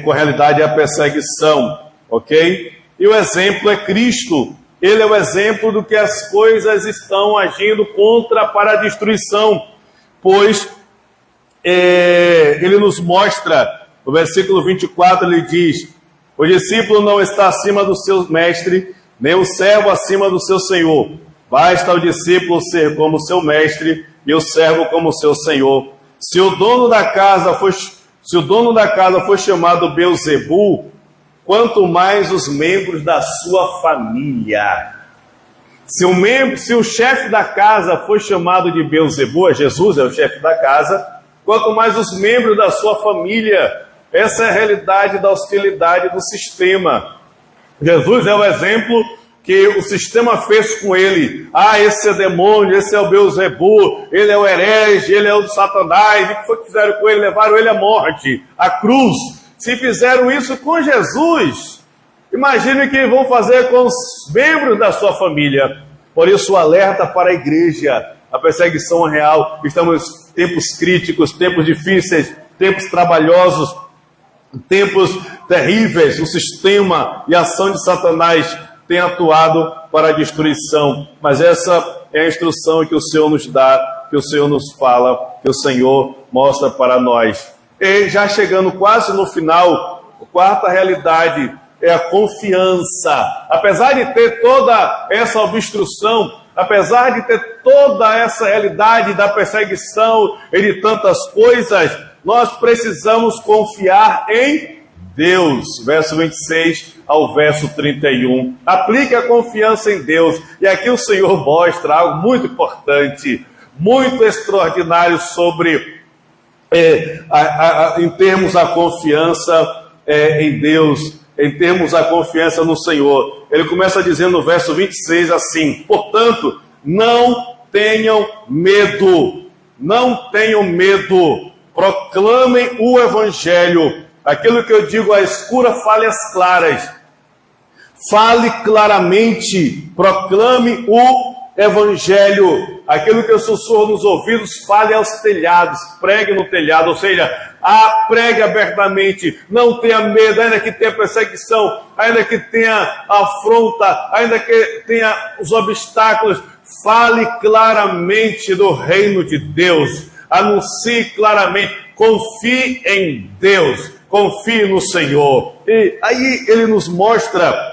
com a realidade, a perseguição, ok? E o exemplo é Cristo. Ele é o exemplo do que as coisas estão agindo contra para a destruição, pois ele nos mostra, no versículo 24 ele diz, o discípulo não está acima do seu mestre, nem o servo acima do seu senhor. Basta o discípulo ser como seu mestre e o servo como seu senhor. Se o dono da casa for chamado Beelzebu, quanto mais os membros da sua família. Se o chefe da casa for chamado de Beelzebu, Jesus é o chefe da casa, quanto mais os membros da sua família. Essa é a realidade da hostilidade do sistema. Jesus é o exemplo que o sistema fez com ele. Esse é demônio, esse é o Beelzebu, ele é o herege, ele é o Satanás. E o que foi que fizeram com ele? Levaram ele à morte, à cruz. Se fizeram isso com Jesus, imagine o que vão fazer com os membros da sua família. Por isso, o alerta para a igreja, a perseguição real. Estamos em tempos críticos, tempos difíceis, tempos trabalhosos, tempos terríveis. O sistema e a ação de Satanás têm atuado para a destruição. Mas essa é a instrução que o Senhor nos dá, que o Senhor nos fala, que o Senhor mostra para nós. E já chegando quase no final, a quarta realidade é a confiança. Apesar de ter toda essa obstrução, apesar de ter toda essa realidade da perseguição e de tantas coisas, nós precisamos confiar em Deus. Verso 26 ao verso 31. Aplique a confiança em Deus. E aqui o Senhor mostra algo muito importante, muito extraordinário sobre em termos da confiança em Deus, em termos da confiança no Senhor. Ele começa dizendo no verso 26 assim: portanto, não tenham medo, proclamem o Evangelho. Aquilo que eu digo à escura, fale às claras. Fale claramente, proclame o Evangelho. Aquilo que eu sussurro nos ouvidos, fale aos telhados, pregue no telhado, ou seja, pregue abertamente, não tenha medo, ainda que tenha perseguição, ainda que tenha afronta, ainda que tenha os obstáculos, fale claramente do reino de Deus, anuncie claramente, confie em Deus, confie no Senhor. E aí ele nos mostra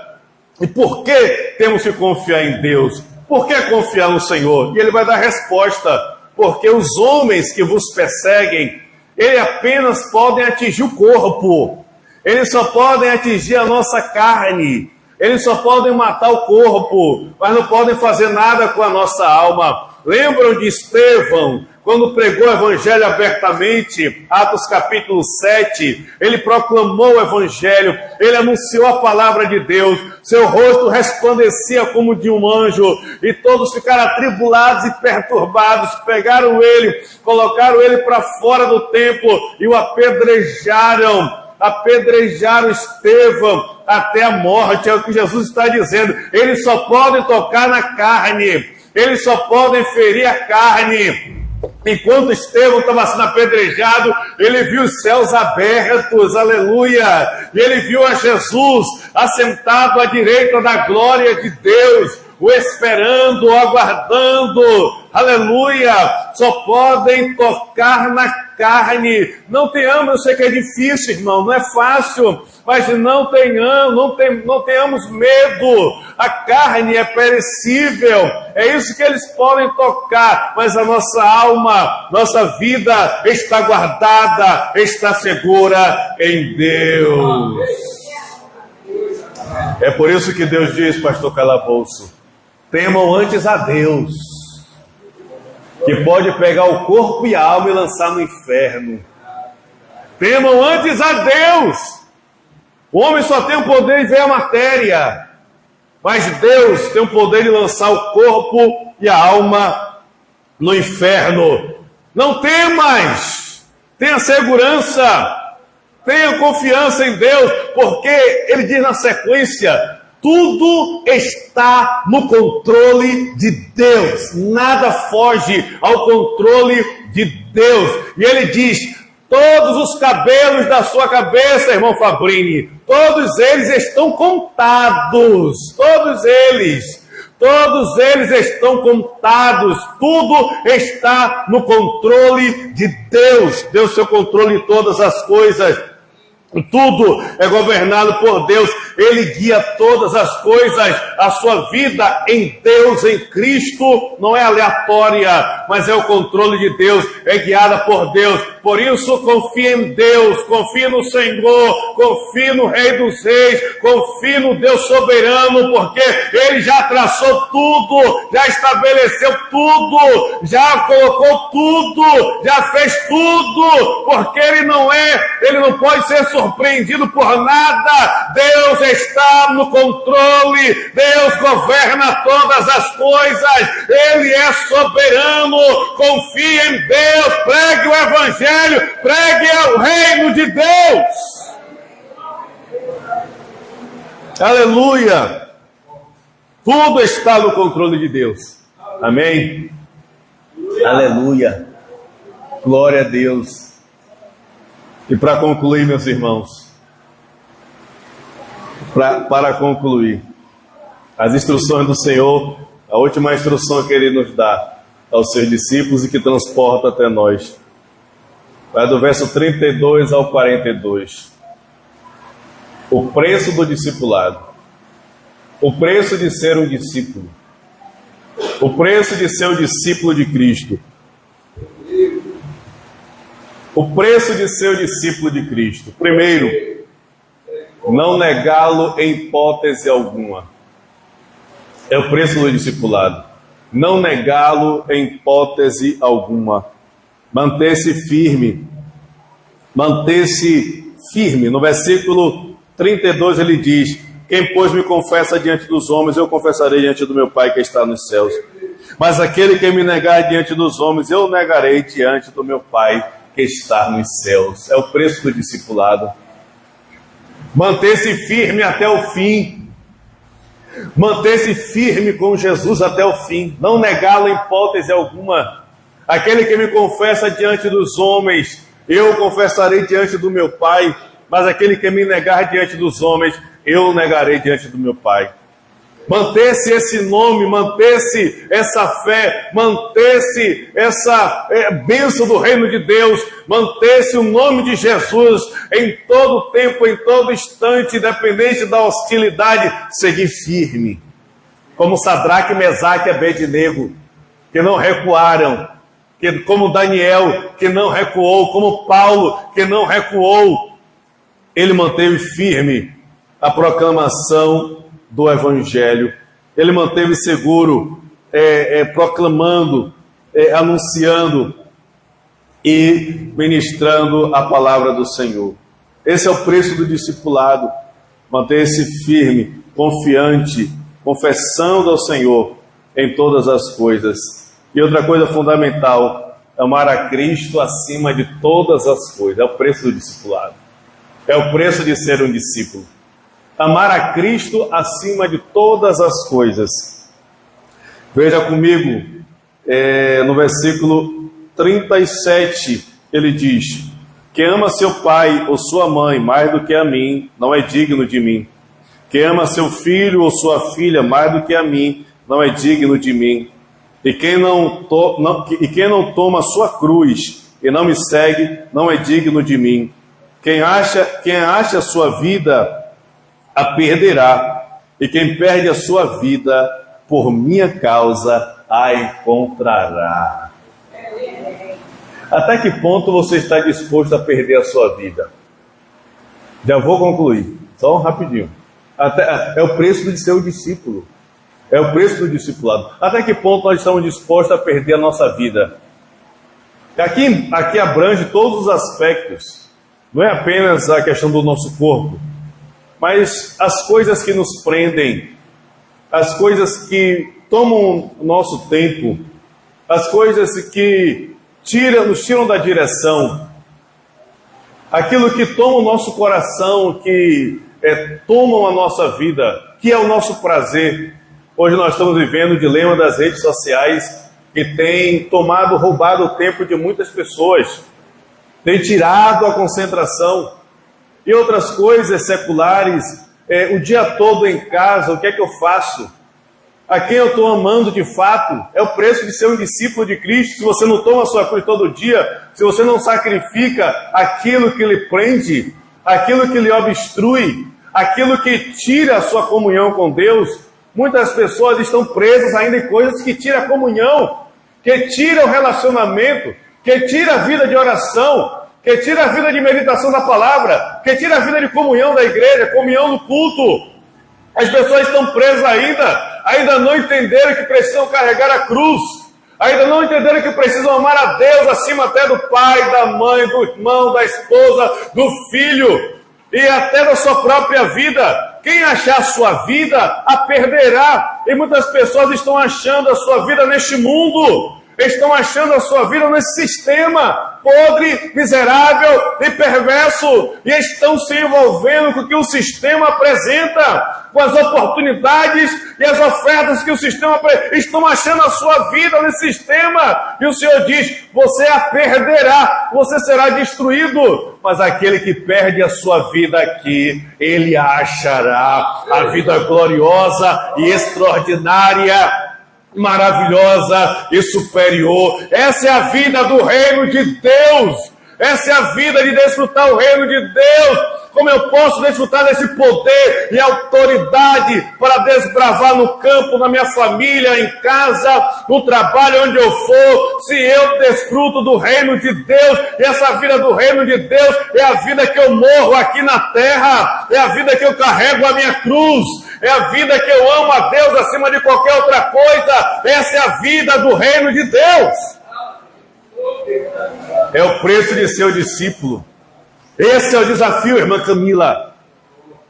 e por que temos que confiar em Deus? Por que confiar no Senhor? E ele vai dar resposta. Porque os homens que vos perseguem, eles apenas podem atingir o corpo. Eles só podem atingir a nossa carne. Eles só podem matar o corpo, mas não podem fazer nada com a nossa alma. Lembram de Estevão, quando pregou o Evangelho abertamente, Atos capítulo 7, ele proclamou o Evangelho, ele anunciou a palavra de Deus, seu rosto resplandecia como de um anjo, e todos ficaram atribulados e perturbados, pegaram ele, colocaram ele para fora do templo e o apedrejaram Estevão até a morte. É o que Jesus está dizendo. Eles só podem tocar na carne, eles só podem ferir a carne. Enquanto Estevão estava sendo apedrejado, ele viu os céus abertos, aleluia, e ele viu a Jesus assentado à direita da glória de Deus, o esperando, o aguardando, aleluia. Só podem tocar na carne. Não tenhamos, eu sei que é difícil, irmão, não é fácil, mas não tenhamos medo. A carne é perecível, é isso que eles podem tocar, mas a nossa alma, nossa vida está guardada, está segura em Deus. É por isso que Deus diz, pastor Calabouço, temam antes a Deus, que pode pegar o corpo e a alma e lançar no inferno. Temam antes a Deus. O homem só tem o poder de ver a matéria, mas Deus tem o poder de lançar o corpo e a alma no inferno. Não temas, tenha segurança, tenha confiança em Deus, porque ele diz na sequência: tudo está no controle de Deus, nada foge ao controle de Deus. E ele diz: todos os cabelos da sua cabeça, irmão Fabrini, todos eles estão contados, todos eles estão contados, tudo está no controle de Deus. Deus tem o controle de todas as coisas. Tudo é governado por Deus, Ele guia todas as coisas. A sua vida em Deus, em Cristo, não é aleatória, mas é o controle de Deus, é guiada por Deus. Por isso, confie em Deus, confie no Senhor, confie no Rei dos Reis, confie no Deus soberano, porque Ele já traçou tudo, já estabeleceu tudo, já colocou tudo, já fez tudo, porque Ele não pode ser surpreendido por nada. Deus está no controle, Deus governa todas as coisas, Ele é soberano. Confie em Deus, pregue o Evangelho, pregue o reino de Deus. Aleluia! Tudo está no controle de Deus. Amém? Aleluia! Glória a Deus. E para concluir, meus irmãos, para concluir, as instruções do Senhor, a última instrução que Ele nos dá aos seus discípulos e que transporta até nós, vai do verso 32 ao 42. O preço do discipulado, o preço de ser um discípulo, o preço de ser um discípulo de Cristo. O preço de ser o discípulo de Cristo. Primeiro, não negá-lo em hipótese alguma. É o preço do discipulado. Não negá-lo em hipótese alguma. Manter-se firme, manter-se firme. No versículo 32 ele diz: quem, pois, me confessa diante dos homens, eu confessarei diante do meu Pai que está nos céus. Mas aquele que me negar diante dos homens, eu negarei diante do meu Pai que está nos céus. É o preço do discipulado. Manter-se firme até o fim. Manter-se firme com Jesus até o fim. Não negá-lo em hipótese alguma. Aquele que me confessa diante dos homens, eu confessarei diante do meu Pai. Mas aquele que me negar diante dos homens, eu negarei diante do meu Pai. Manter-se esse nome, manter-se essa fé, manter-se essa bênção do reino de Deus, manter-se o nome de Jesus em todo tempo, em todo instante, independente da hostilidade, seguir firme. Como Sadraque, Mesaque e Abednego, que não recuaram, como Daniel, que não recuou, como Paulo, que não recuou. Ele manteve firme a proclamação do Evangelho. Ele manteve seguro, proclamando, anunciando e ministrando a palavra do Senhor. Esse é o preço do discipulado. Manter-se firme, confiante, confessando ao Senhor em todas as coisas. E outra coisa fundamental, amar a Cristo acima de todas as coisas. É o preço do discipulado. É o preço de ser um discípulo. Amar a Cristo acima de todas as coisas. Veja comigo, no versículo 37, ele diz: quem ama seu pai ou sua mãe mais do que a mim, não é digno de mim. Quem ama seu filho ou sua filha mais do que a mim, não é digno de mim. E quem não toma sua cruz e não me segue, não é digno de mim. Quem acha a sua vida, a perderá, e quem perde a sua vida por minha causa, a encontrará. Até que ponto você está disposto a perder a sua vida? Já vou concluir, só rapidinho. É o preço de ser um discípulo. É o preço do discipulado. Até que ponto nós estamos dispostos a perder a nossa vida? Aqui abrange todos os aspectos. Não é apenas a questão do nosso corpo, mas as coisas que nos prendem, as coisas que tomam o nosso tempo, as coisas que nos tiram da direção, aquilo que toma o nosso coração, que tomam a nossa vida, que é o nosso prazer. Hoje nós estamos vivendo o dilema das redes sociais, que tem roubado o tempo de muitas pessoas, tem tirado a concentração. E outras coisas seculares, o dia todo em casa, o que é que eu faço? A quem eu estou amando de fato? É o preço de ser um discípulo de Cristo. Se você não toma a sua cruz todo dia, se você não sacrifica aquilo que lhe prende, aquilo que lhe obstrui, aquilo que tira a sua comunhão com Deus, muitas pessoas estão presas ainda em coisas que tiram a comunhão, que tiram o relacionamento, que tiram a vida de oração, que tira a vida de meditação da palavra, que tira a vida de comunhão da igreja, comunhão no culto. As pessoas estão presas ainda não entenderam que precisam carregar a cruz, ainda não entenderam que precisam amar a Deus acima até do pai, da mãe, do irmão, da esposa, do filho e até da sua própria vida. Quem achar a sua vida, a perderá. E muitas pessoas estão achando a sua vida neste mundo, estão achando a sua vida nesse sistema podre, miserável e perverso, e estão se envolvendo com o que o sistema apresenta, com as oportunidades e as ofertas que o sistema apresenta. Estão achando a sua vida nesse sistema, e o Senhor diz: você a perderá, você será destruído, mas aquele que perde a sua vida aqui, ele achará a vida gloriosa e extraordinária, maravilhosa e superior. Essa é a vida do reino de Deus. Essa é a vida de desfrutar o reino de Deus. Como eu posso desfrutar desse poder e autoridade para desbravar no campo, na minha família, em casa, no trabalho, onde eu for, se eu desfruto do reino de Deus? E essa vida do reino de Deus é a vida que eu morro aqui na terra, é a vida que eu carrego a minha cruz, é a vida que eu amo a Deus acima de qualquer outra coisa. Essa é a vida do reino de Deus. É o preço de ser o discípulo. Esse é o desafio, irmã Camila.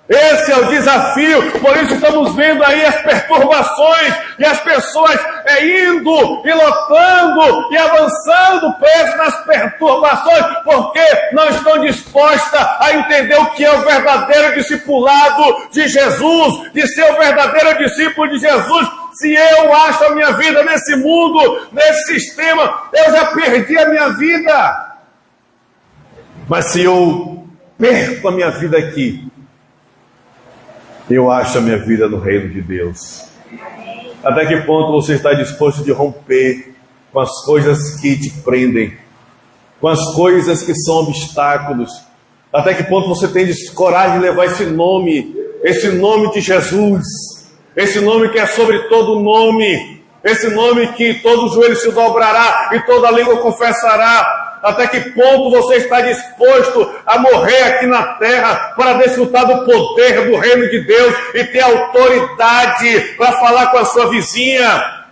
Esse é o desafio. Por isso estamos vendo aí as perturbações e as pessoas indo e lotando e avançando presos nas perturbações, porque não estão dispostas a entender o que é o verdadeiro discipulado de Jesus, de ser o verdadeiro discípulo de Jesus. Se eu acho a minha vida nesse mundo, nesse sistema, eu já perdi a minha vida. Mas se eu perco a minha vida aqui, eu acho a minha vida no reino de Deus. Até que ponto você está disposto de romper com as coisas que te prendem, com as coisas que são obstáculos? Até que ponto você tem coragem de levar esse nome de Jesus, esse nome que é sobre todo nome, esse nome que todo joelho se dobrará e toda língua confessará? Até que ponto você está disposto a morrer aqui na terra para desfrutar do poder do reino de Deus e ter autoridade para falar com a sua vizinha,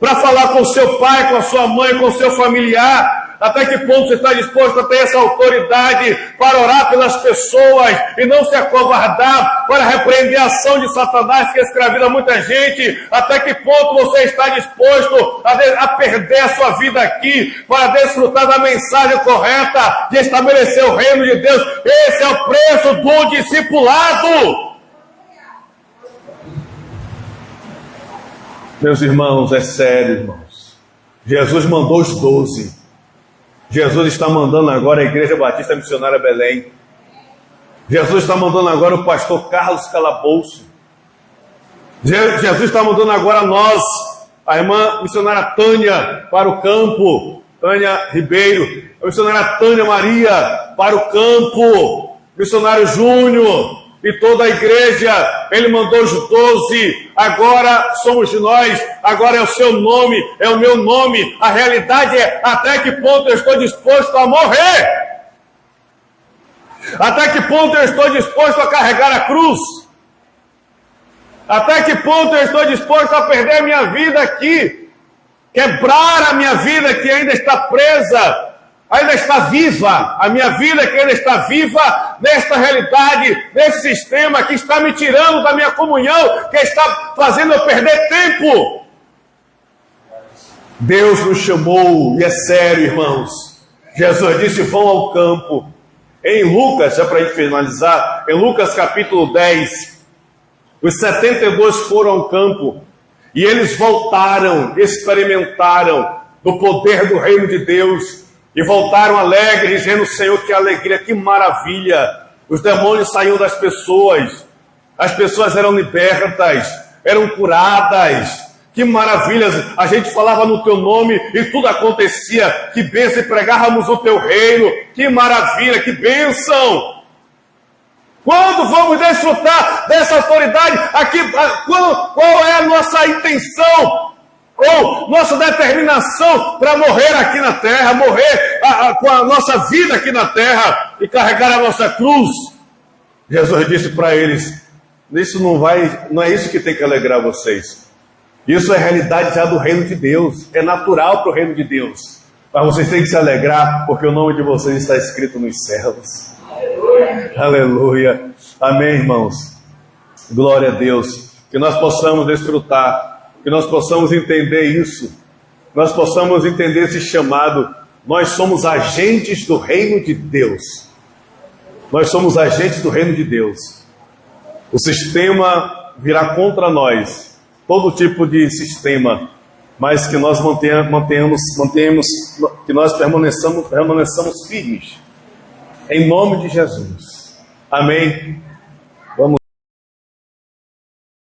para falar com o seu pai, com a sua mãe, com o seu familiar? Até que ponto você está disposto a ter essa autoridade para orar pelas pessoas e não se acovardar, para repreender a ação de Satanás que escraviza muita gente? Até que ponto você está disposto a perder a sua vida aqui para desfrutar da mensagem correta de estabelecer o reino de Deus? Esse é o preço do discipulado. Meus irmãos, é sério, irmãos. Jesus mandou os 12. Jesus está mandando agora a Igreja Batista Missionária Belém. Jesus está mandando agora o pastor Carlos Calabouço. Jesus está mandando agora nós, a irmã missionária Tânia, para o campo. Tânia Ribeiro. A missionária Tânia Maria, para o campo. Missionário Júnior e toda a igreja. Ele mandou os 12, agora somos nós, agora é o seu nome, é o meu nome. A realidade é até que ponto eu estou disposto a morrer, até que ponto eu estou disposto a carregar a cruz, até que ponto eu estou disposto a perder a minha vida aqui, quebrar a minha vida que ainda está presa, ainda está viva, a minha vida que ainda está viva nesta realidade, nesse sistema que está me tirando da minha comunhão, que está fazendo eu perder tempo. Deus nos chamou, e é sério, irmãos. Jesus disse: vão ao campo. Em Lucas, já para a gente finalizar, em Lucas capítulo 10, os 72 foram ao campo, e eles voltaram, experimentaram do poder do reino de Deus, e voltaram alegres, dizendo: Senhor, que alegria, que maravilha. Os demônios saíam das pessoas, as pessoas eram libertas, eram curadas. Que maravilhas, a gente falava no teu nome e tudo acontecia. Que bênção, e pregávamos o teu reino. Que maravilha, que bênção. Quando vamos desfrutar dessa autoridade? Qual é a nossa intenção? Ou nossa determinação para morrer aqui na terra, morrer com a nossa vida aqui na terra e carregar a nossa cruz? Jesus disse para eles: isso não é isso que tem que alegrar vocês. Isso é realidade já do reino de Deus, é natural para o reino de Deus. Mas vocês têm que se alegrar, porque o nome de vocês está escrito nos céus. Aleluia. Aleluia. Amém, irmãos. Glória a Deus. Que nós possamos desfrutar, que nós possamos entender isso, nós possamos entender esse chamado. Nós somos agentes do reino de Deus. Nós somos agentes do reino de Deus. O sistema virá contra nós, todo tipo de sistema, mas que nós mantenhamos, que nós permaneçamos firmes, em nome de Jesus. Amém.